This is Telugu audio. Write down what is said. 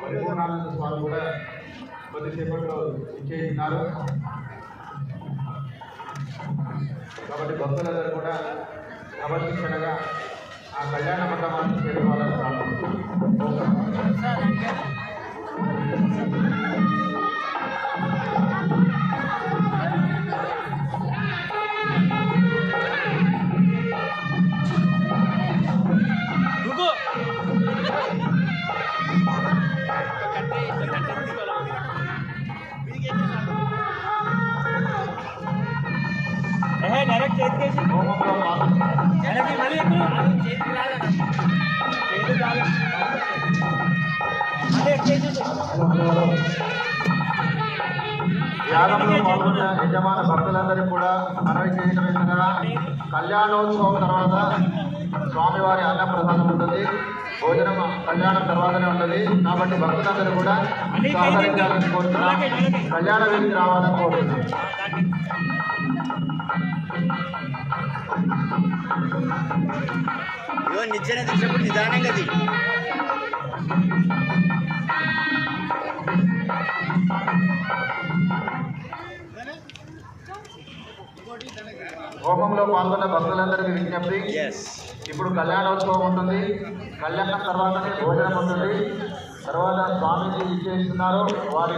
పరిపూర్ణానంద స్వామి కూడా కొద్దిసేపట్లో ఇచ్చేసినారు. కాబట్టి భక్తులందరూ కూడా అవశిక్షణగా ఆ కళ్యాణ మండపాన్ని చేరుకోవాలని डायरेक्ट యాగంలో పాల్గొన్న యజమాన భక్తులందరికీ కూడా మనవి చేయడం ఏంటనగా కళ్యాణోత్సవం తర్వాత స్వామివారి అన్నప్రసాదం ఉంటుంది. భోజనం కళ్యాణం తర్వాతనే ఉంటుంది. కాబట్టి భక్తులందరూ కూడా సహకరించాలని కోరుతున్నాం. కళ్యాణ వేదికి రావాలని కోరుతున్నాం. నిచ్చెన తీసినప్పుడు నిదానంగా హోమంలో పాల్గొన్న భక్తులందరికీ విజ్ఞప్తి, ఇప్పుడు కళ్యాణోత్సవం ఉంటుంది. కళ్యాణం తర్వాతనే భోజనం ఉంటుంది. తర్వాత స్వామీజీ ఇచ్చేస్తున్నారు. వారి